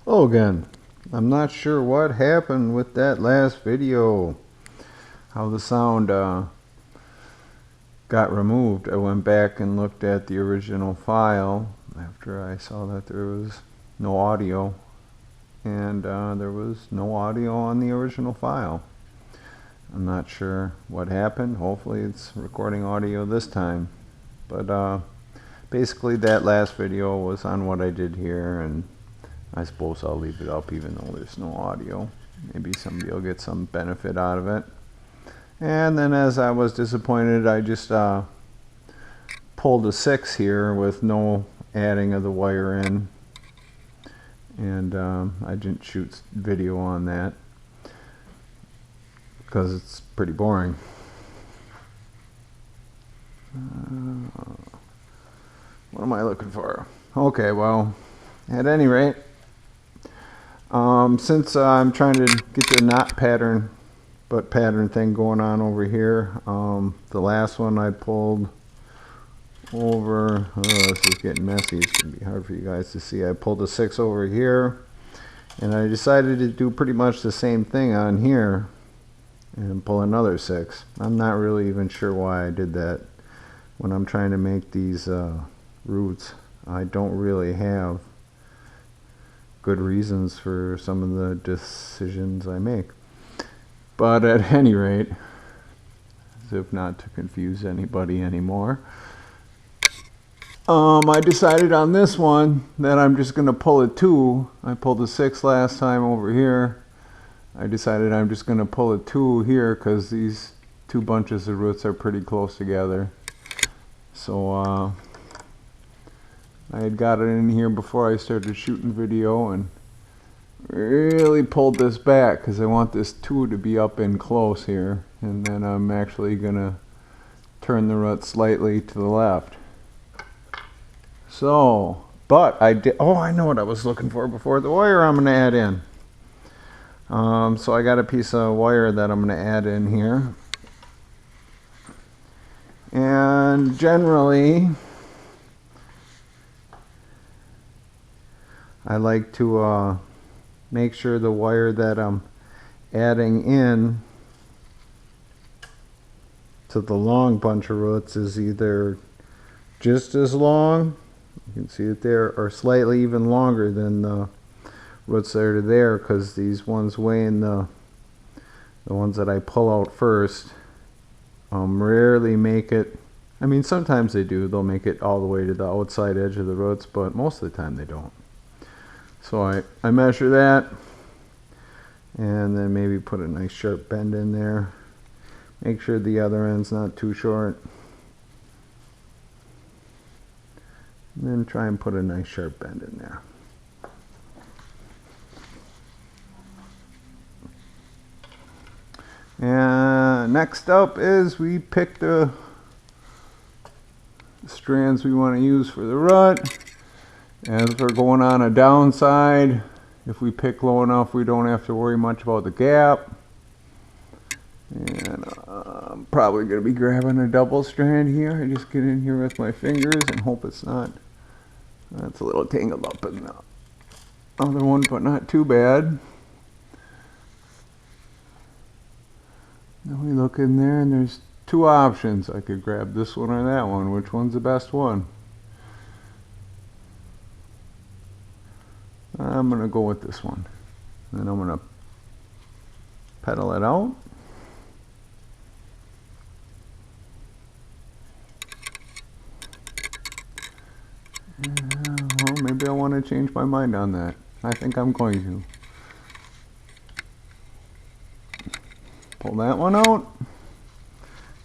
Hello again. I'm not sure what happened with that last video, how the sound got removed. I went back and looked at the original file after I saw that there was no audio, and there was no audio on the original file. I'm not sure what happened. Hopefully it's recording audio this time. But basically that last video was on what I did here, and I suppose I'll leave it up even though there's no audio. Maybe somebody will get some benefit out of it. And then as I was disappointed, I just pulled a 6 here with no adding of the wire in. And I didn't shoot video on that because it's pretty boring. What am I looking for? Okay, well, at any rate, since I'm trying to get the knot pattern thing going on over here, the last one I pulled over, this is getting messy, it's going to be hard for you guys to see. I pulled a 6 over here, and I decided to do pretty much the same thing on here and pull another 6. I'm not really even sure why I did that. When I'm trying to make these roots, I don't really have good reasons for some of the decisions I make. But at any rate, as if not to confuse anybody anymore, I decided on this one that I'm just going to pull a 2. I pulled a 6 last time over here. I decided I'm just going to pull a 2 here because these two bunches of roots are pretty close together. So I had got it in here before I started shooting video and really pulled this back because I want this 2 to be up in close here, and then I'm actually gonna turn the root slightly to the left. So, but I did, oh, I know what I was looking for before. The wire I'm gonna add in. So I got a piece of wire that I'm gonna add in here. And generally, I like to make sure the wire that I'm adding in to the long bunch of roots is either just as long, you can see it there, or slightly even longer than the roots that are there, because these ones weighing the ones that I pull out first rarely make it. I mean, sometimes they do, they'll make it all the way to the outside edge of the roots, but most of the time they don't. So I measure that, and then maybe put a nice sharp bend in there. Make sure the other end's not too short. And then try and put a nice sharp bend in there. And next up is we pick the strands we want to use for the root. As we're going on a downside, if we pick low enough, we don't have to worry much about the gap. And I'm probably going to be grabbing a double strand here. I just get in here with my fingers and hope it's not, that's a little tangled up in the other one, but not too bad. Then we look in there and there's 2 options. I could grab this one or that one. Which one's the best one? I'm going to go with this one. Then I'm going to pedal it out. Well, maybe I want to change my mind on that. I think I'm going to. Pull that one out.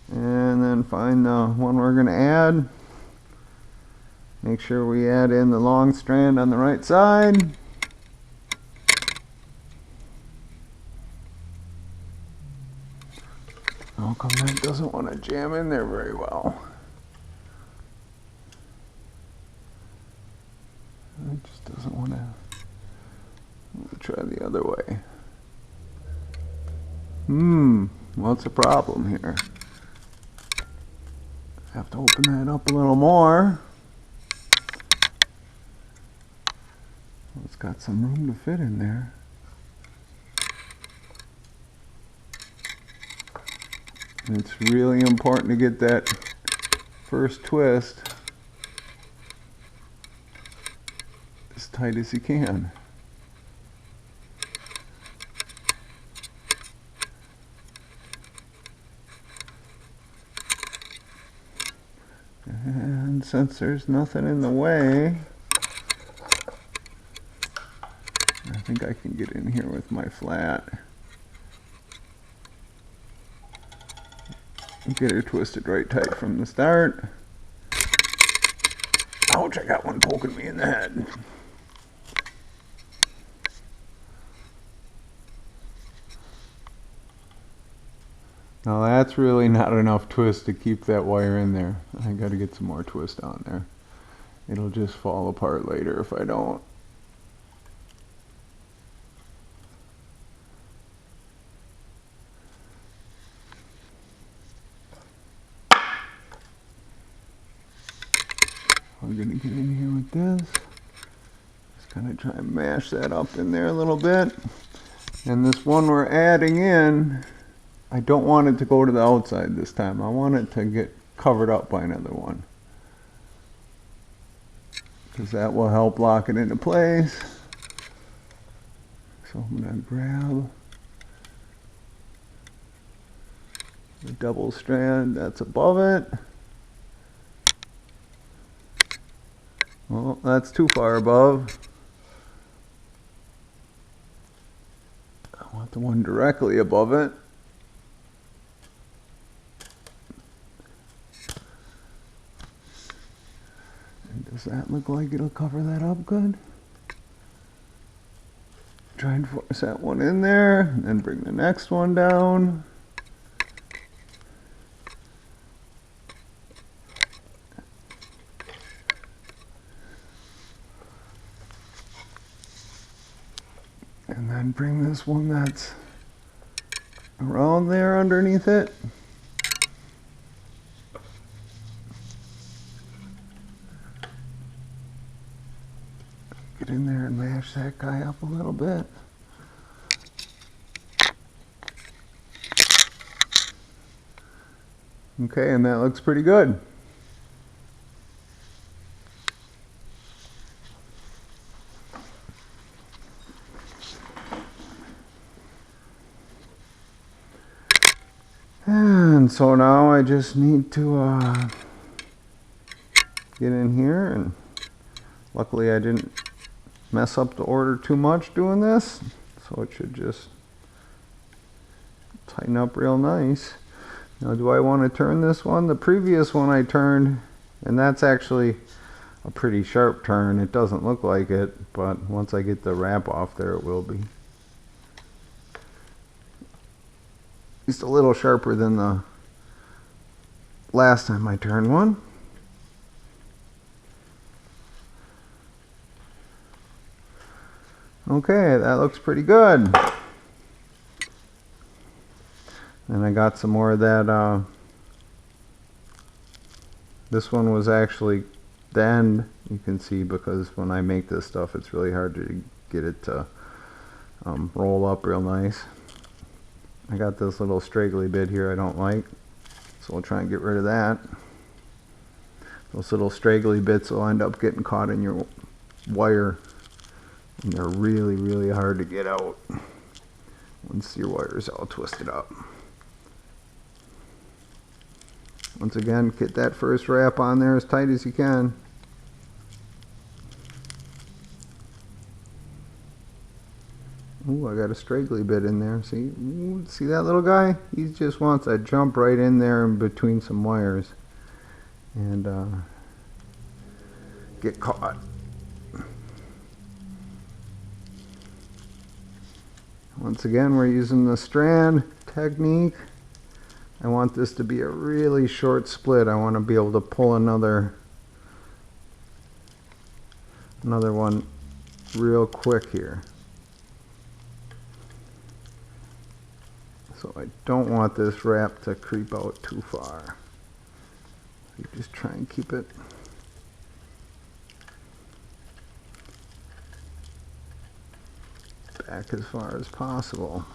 And then find the one we're going to add. Make sure we add in the long strand on the right side. How come that doesn't want to jam in there very well? It just doesn't want to. Try the other way. What's the problem here? Have to open that up a little more. got some room to fit in there. And it's really important to get that first twist as tight as you can. And since there's nothing in the way, I think I can get in here with my flat. Get her twisted right tight from the start. Ouch, I got one poking me in the head. Now that's really not enough twist to keep that wire in there. I gotta get some more twist on there. It'll just fall apart later if I don't. I'm gonna get in here with this. Just kind of try and mash that up in there a little bit. And this one we're adding in, I don't want it to go to the outside this time. I want it to get covered up by another one, because that will help lock it into place. So I'm gonna grab the double strand that's above it. Well, that's too far above. I want the one directly above it. And does that look like it'll cover that up good? Try and force that one in there, and then bring the next one down. And then bring this one that's around there underneath it. Get in there and mash that guy up a little bit. Okay, and that looks pretty good. And so now I just need to get in here, and luckily I didn't mess up the order too much doing this, so it should just tighten up real nice. Now, do I want to turn this one? The previous one I turned, and that's actually a pretty sharp turn. It doesn't look like it, but once I get the wrap off there, it will be. Just a little sharper than the last time I turned one. Okay, that looks pretty good. And I got some more of that. This one was actually the end, you can see, because when I make this stuff, it's really hard to get it to roll up real nice. I got this little straggly bit here I don't like, so we'll try and get rid of that. Those little straggly bits will end up getting caught in your wire, and they're really, really hard to get out once your wire is all twisted up. Once again, get that first wrap on there as tight as you can. Ooh, I got a straggly bit in there. See? Ooh, see that little guy? He just wants to jump right in there in between some wires and get caught. Once again, we're using the strand technique. I want this to be a really short split. I want to be able to pull another one real quick here. So I don't want this wrap to creep out too far. You just try and keep it back as far as possible.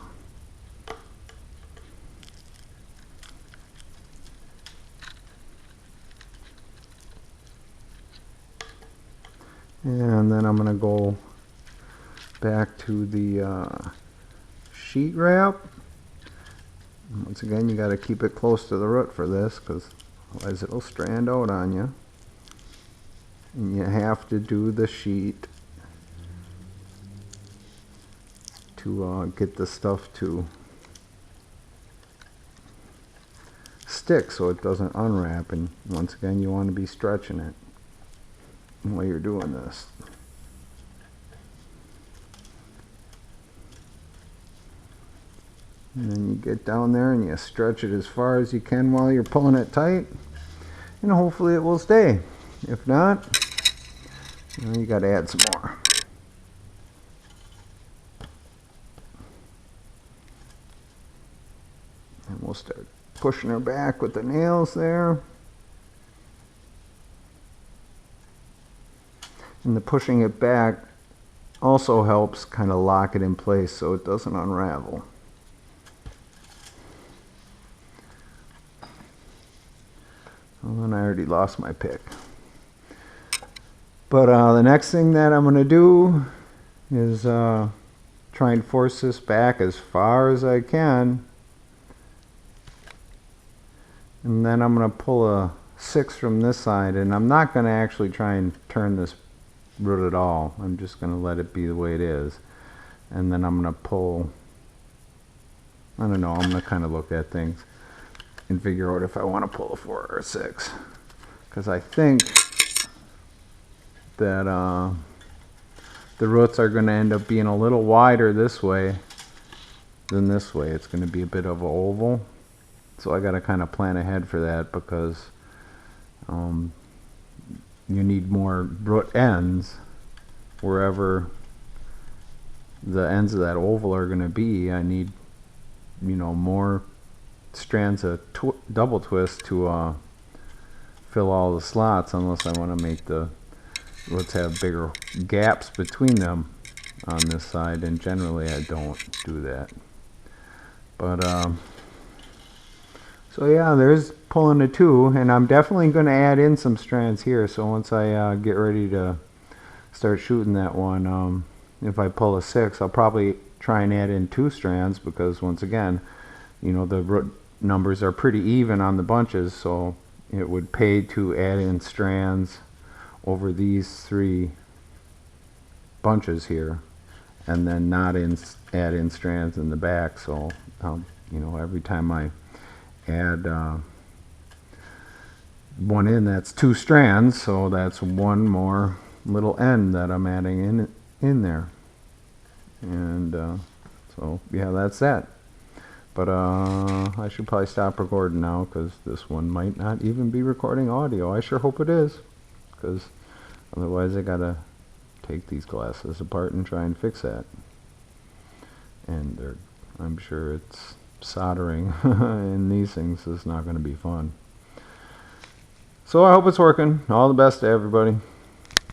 And then I'm going to go back to the sheet wrap. Once again, you got to keep it close to the root for this, because otherwise it'll strand out on you. And you have to do the sheet to get the stuff to stick so it doesn't unwrap. And once again, you want to be stretching it while you're doing this. And then you get down there and you stretch it as far as you can while you're pulling it tight, and hopefully it will stay. If not, you got to add some more. And we'll start pushing her back with the nails there. And the pushing it back also helps kind of lock it in place so it doesn't unravel. Well, and I already lost my pick. But the next thing that I'm going to do is try and force this back as far as I can. And then I'm going to pull a 6 from this side, and I'm not going to actually try and turn this root at all. I'm just going to let it be the way it is. And then I'm going to pull, I don't know, I'm going to kind of look at things and figure out if I want to pull a 4 or a 6. Because I think that the roots are going to end up being a little wider this way than this way. It's going to be a bit of an oval. So I got to kind of plan ahead for that, because you need more root ends wherever the ends of that oval are going to be. I need, you know, more strands of double twist to fill all the slots, unless I want to make the roots have bigger gaps between them on this side, and generally I don't do that. But so yeah, there's pulling a 2, and I'm definitely going to add in some strands here. So once I get ready to start shooting that one, if I pull a 6, I'll probably try and add in 2 strands, because once again, you know, the root numbers are pretty even on the bunches, so it would pay to add in strands over these 3 bunches here, and then not add in strands in the back. So you know, every time I add one in, that's 2 strands, so that's 1 more little end that I'm adding in there. And so yeah, that's that. But I should probably stop recording now, because this one might not even be recording audio. I sure hope it is, because otherwise I gotta take these glasses apart and try and fix that. And I'm sure it's soldering in these things is not going to be fun. So I hope it's working. All the best to everybody.